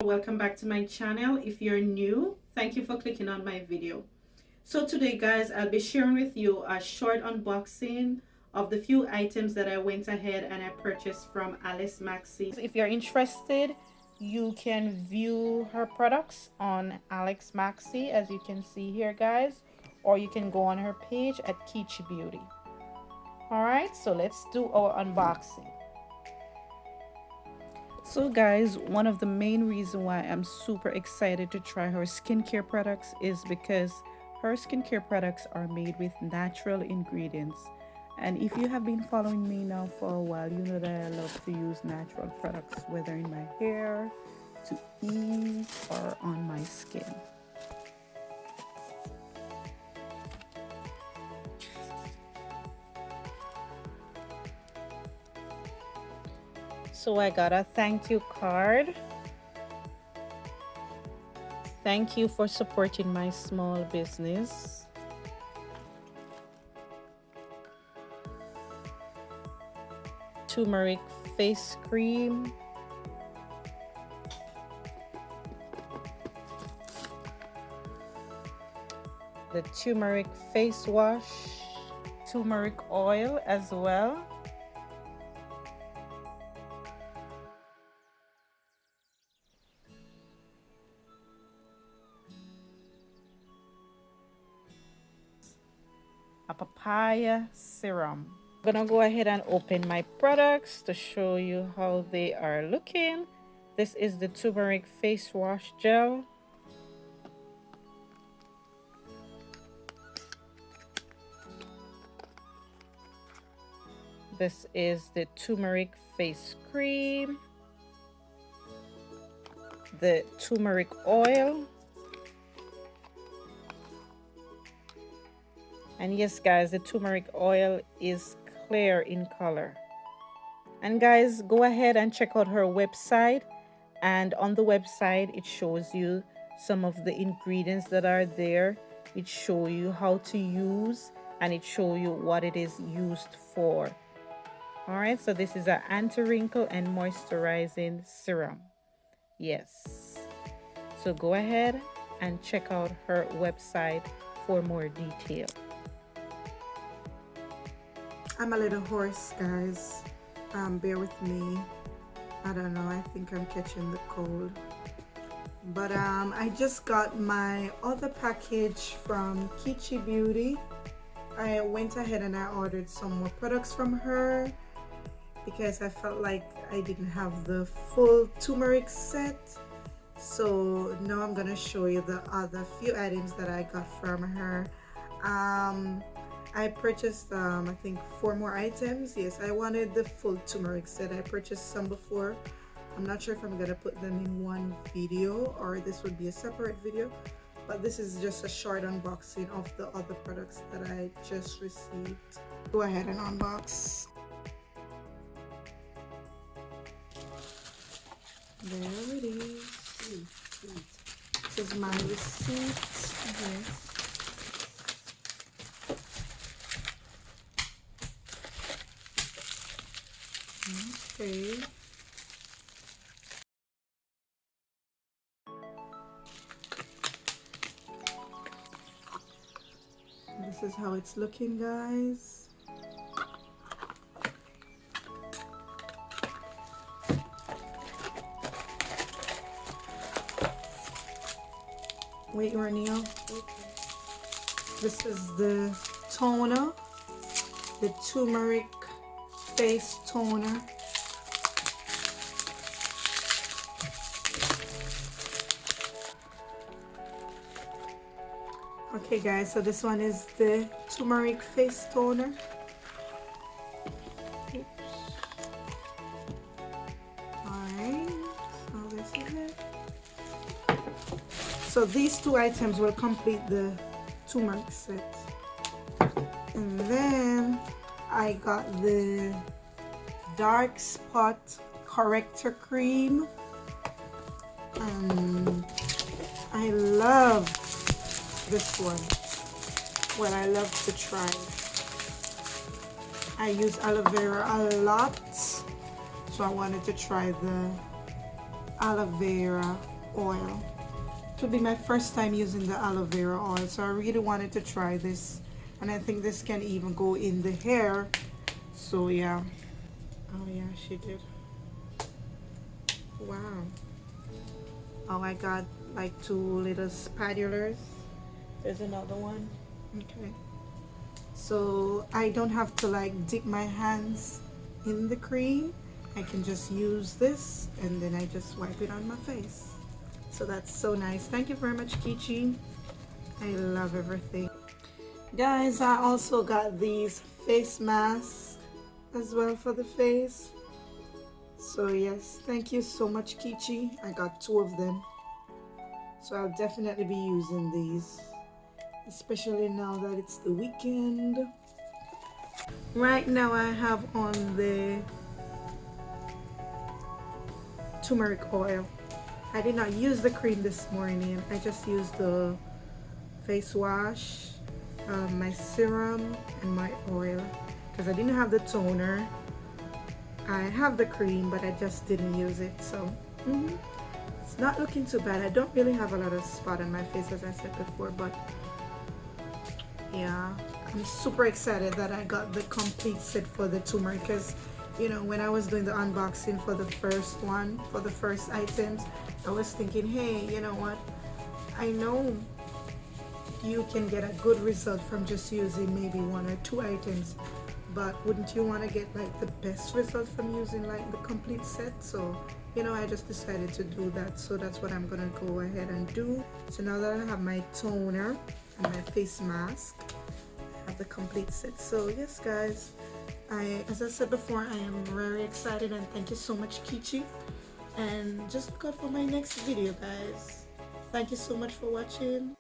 Welcome back to my channel. If you're new, thank you for clicking on my video. So today guys, I'll be sharing with you a short unboxing of the few items that I went ahead and I purchased from Alessmaxii. If you're interested, you can view her products on Alessmaxii, as you can see here guys, or you can go on her page at Nekeesha Beauty. Alright, so let's do our unboxing. So guys, one of the main reasons why I'm super excited to try her skincare products is because her skincare products are made with natural ingredients. And if you have been following me now for a while, you know that I love to use natural products, whether in my hair, to eat, or on my skin. So I got a thank you card. Thank you for supporting my small business. Turmeric face cream. The turmeric face wash. Turmeric oil as well. A papaya serum. I'm gonna go ahead and open my products to show you how they are looking. This is the turmeric face wash gel. This is the turmeric face cream. The turmeric oil. And yes guys, the turmeric oil is clear in color. And guys, go ahead and check out her website, and on the website it shows you some of the ingredients that are there. It shows you how to use, and it shows you what it is used for. Alright, so this is an anti-wrinkle and moisturizing serum. Yes, so go ahead and check out her website for more detail. I'm a little hoarse, guys. Bear with me. I don't know, I think I'm catching the cold. But I just got my other package from Nekeesha Beauty. I went ahead and I ordered some more products from her because I felt like I didn't have the full turmeric set. So now I'm gonna show you the other few items that I got from her. I purchased I think 4 more items. Yes, I wanted the full turmeric set. I purchased some before. I'm not sure if I'm gonna put them in one video or this would be a separate video, but this is just a short unboxing of the other products that I just received. Go ahead and unbox. There it is. This is my receipt. Yes. Okay. This is how it's looking, guys. Wait, Renio. This is the toner, the turmeric face toner. Okay guys, so this one is the turmeric face toner. Oops. Alright, so this is it. So these 2 items will complete the turmeric set. And then I got the dark spot corrector cream. And I love this one. Well, I love to try it. I use aloe vera a lot, so I wanted to try the aloe vera oil. It will be my first time using the aloe vera oil, so I really wanted to try this, and I think this can even go in the hair. So yeah. Oh yeah, she did. Wow. Oh, I got like two little spatulars. There's another one. Okay. So I don't have to like dip my hands in the cream. I can just use this and then I just wipe it on my face. So that's so nice. Thank you very much, Kichi. I love everything. Guys, I also got these face masks as well for the face. So yes, thank you so much, Kichi. I got two of them. So I'll definitely be using these, especially now that it's the weekend. Right now I have on the turmeric oil. I did not use the cream this morning. I just used the face wash, my serum, and my oil because I didn't have the toner. I have the cream, but I just didn't use it. So it's not looking too bad. I don't really have a lot of spot on my face, as I said before, but yeah, I'm super excited that I got the complete set for the turmeric because, you know, when I was doing the unboxing for the first one, for the first items, I was thinking, hey, you know what, I know you can get a good result from just using maybe one or two items, but wouldn't you want to get like the best result from using like the complete set? So, you know, I just decided to do that. So that's what I'm gonna go ahead and do. So now that I have my toner and my face mask, I have the complete set. So yes, guys, as I said before, I am very excited and thank you so much, Kichi. And just look out for my next video, guys. Thank you so much for watching.